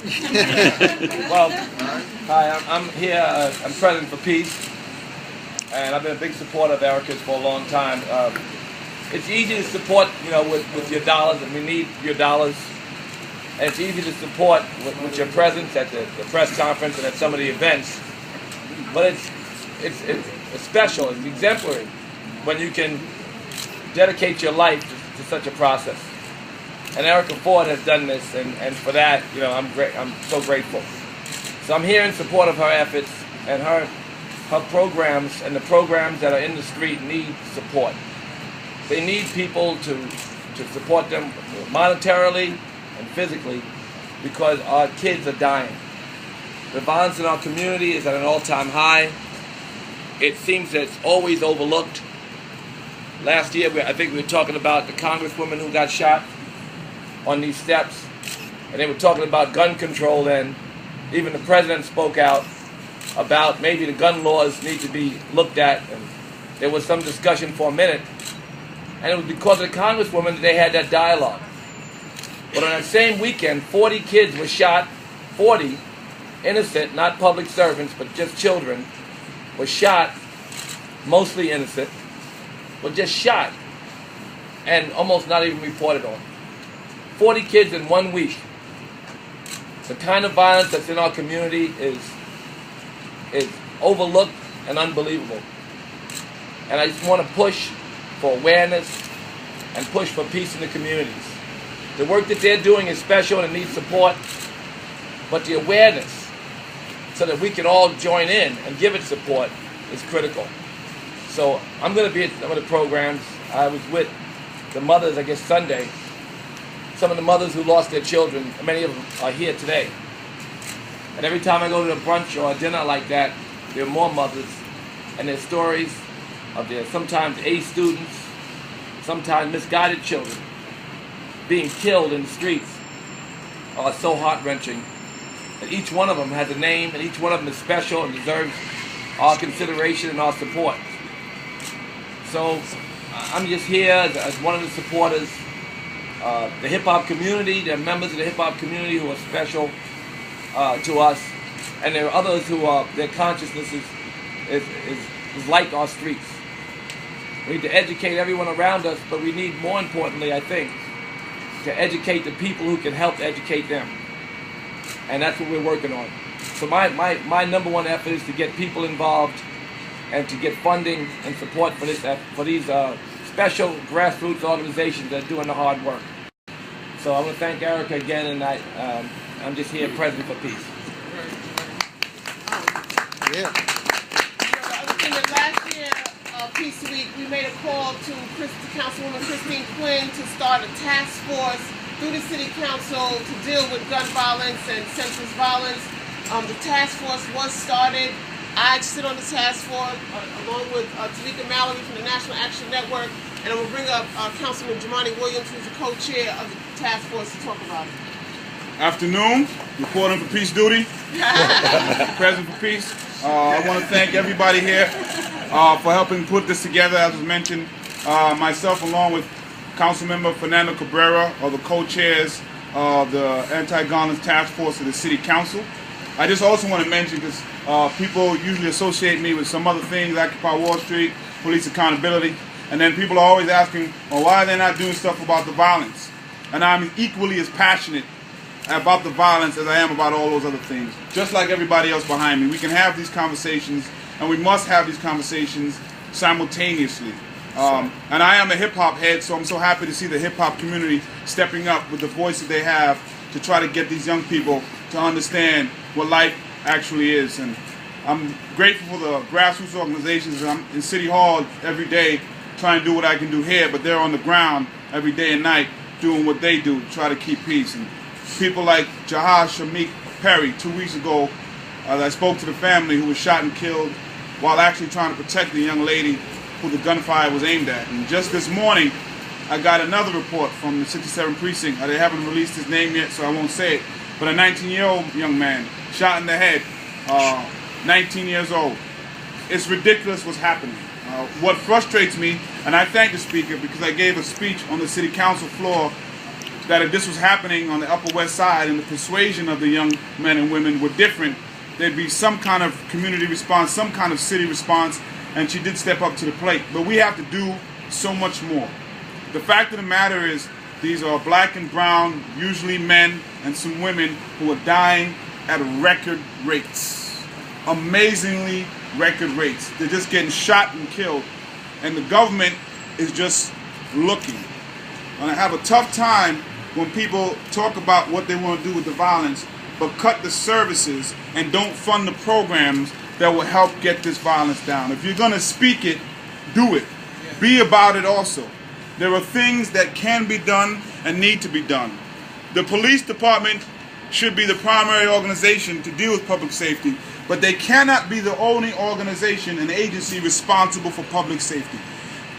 Well, hi, I'm here. I'm President for Peace, and I've been a big supporter of Erica's for a long time. It's easy to support, with your dollars, and we need your dollars. And it's easy to support with your presence at the press conference and at some of the events. But it's special, it's exemplary when you can dedicate your life to such a process. And Erica Ford has done this, and for that, I'm so grateful. So I'm here in support of her efforts, and her programs, and the programs that are in the street need support. They need people to support them monetarily and physically, because our kids are dying. The violence in our community is at an all-time high. It seems that it's always overlooked. Last year, I think we were talking about the congresswoman who got shot on these steps, and they were talking about gun control then. Even the president spoke out about maybe the gun laws need to be looked at, and there was some discussion for a minute, and it was because of the congresswoman that they had that dialogue. But on that same weekend, 40 kids were shot, 40 innocent, not public servants, but just children, were shot, mostly innocent, but just shot, and almost not even reported on. 40 kids in 1 week. The kind of violence that's in our community is overlooked and unbelievable. And I just want to push for awareness and push for peace in the communities. The work that they're doing is special and it needs support, but the awareness so that we can all join in and give it support is critical. So I'm going to be at some of the programs. I was with the mothers, I guess, Sunday. Some of the mothers who lost their children, many of them are here today. And every time I go to a brunch or a dinner like that, there are more mothers, and their stories of their sometimes A students, sometimes misguided children being killed in the streets are so heart-wrenching. And each one of them has a name, and each one of them is special and deserves our consideration and our support. So I'm just here as one of the supporters. The hip-hop community, there are members of the hip-hop community who are special to us, and there are others who their consciousness is like our streets. We need to educate everyone around us, but we need, more importantly, I think, to educate the people who can help educate them. And that's what we're working on. So my number one effort is to get people involved and to get funding and support for these special grassroots organizations that are doing the hard work. So I want to thank Erica again, and I'm just here present for peace. Yeah. In the last year of Peace Week, we made a call to Councilwoman Christine Quinn to start a task force through the City Council to deal with gun violence and senseless violence. The task force was started. I sit on the task force along with Talika Mallory from the National Action Network, and I'm going to bring up Councilman Jummaane Wiliams, who's the co-chair of the task force, to talk about it. Afternoon, reporting for peace duty, present for peace. I want to thank everybody here for helping put this together. As was mentioned, myself along with Councilmember Fernando Cabrera are the co-chairs of the Anti-Violence Taskforce of the City Council. I just also want to mention, because people usually associate me with some other things, Occupy Wall Street, police accountability, and then people are always asking, well, why are they not doing stuff about the violence? And I'm equally as passionate about the violence as I am about all those other things. Just like everybody else behind me, we can have these conversations, and we must have these conversations simultaneously. And I am a hip-hop head, so I'm so happy to see the hip-hop community stepping up with the voice that they have to try to get these young people to understand what life actually is. And I'm grateful for the grassroots organizations. I'm in City Hall every day trying to do what I can do here, but they're on the ground every day and night doing what they do to try to keep peace. And people like Shamik Perry, 2 weeks ago, I spoke to the family who was shot and killed while actually trying to protect the young lady who the gunfire was aimed at. And just this morning, I got another report from the 67th Precinct. They haven't released his name yet, so I won't say it. But a 19-year-old young man shot in the head, 19 years old. It's ridiculous what's happening. What frustrates me, and I thank the Speaker because I gave a speech on the City Council floor that if this was happening on the Upper West Side and the persuasion of the young men and women were different, there'd be some kind of community response, some kind of city response, and she did step up to the plate. But we have to do so much more. The fact of the matter is, these are black and brown, usually men and some women, who are dying at record rates. Amazingly record rates. They're just getting shot and killed. And the government is just looking. And I have a tough time when people talk about what they want to do with the violence, but cut the services and don't fund the programs that will help get this violence down. If you're going to speak it, do it. Be about it also. There are things that can be done and need to be done. The police department should be the primary organization to deal with public safety, but they cannot be the only organization and agency responsible for public safety.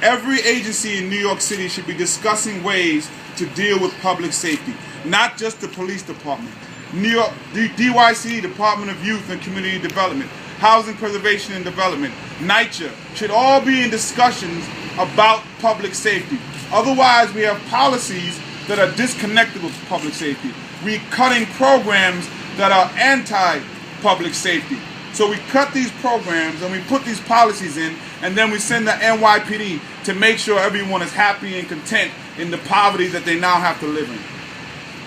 Every agency in New York City should be discussing ways to deal with public safety, not just the police department. New York, the DYC, Department of Youth and Community Development, Housing Preservation and Development, NYCHA, should all be in discussions about public safety. Otherwise, we have policies that are disconnected with public safety. We're cutting programs that are anti-public safety. So we cut these programs and we put these policies in, and then we send the NYPD to make sure everyone is happy and content in the poverty that they now have to live in.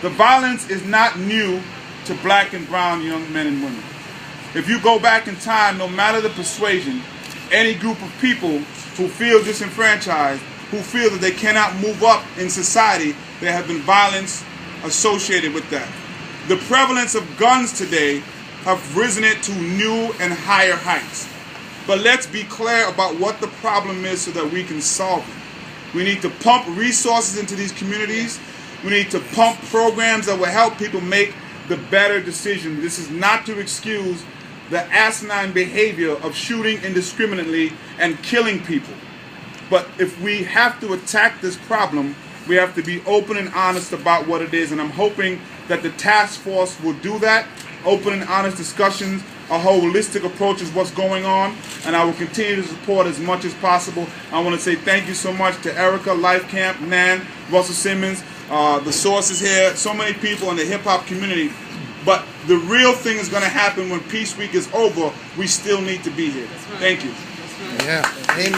The violence is not new to black and brown young men and women. If you go back in time, no matter the persuasion, any group of people who feel disenfranchised, who feel that they cannot move up in society, there have been violence associated with that. The prevalence of guns today have risen it to new and higher heights. But let's be clear about what the problem is so that we can solve it. We need to pump resources into these communities. We need to pump programs that will help people make the better decision. This is not to excuse the asinine behavior of shooting indiscriminately and killing people. But if we have to attack this problem, we have to be open and honest about what it is. And I'm hoping that the task force will do that. Open and honest discussions, a holistic approach is what's going on. And I will continue to support as much as possible. I want to say thank you so much to Erica, Life Camp, Nan, Russell Simmons, the sources here, so many people in the hip-hop community. But the real thing is going to happen when Peace Week is over. We still need to be here. Thank you. Yeah. Amen.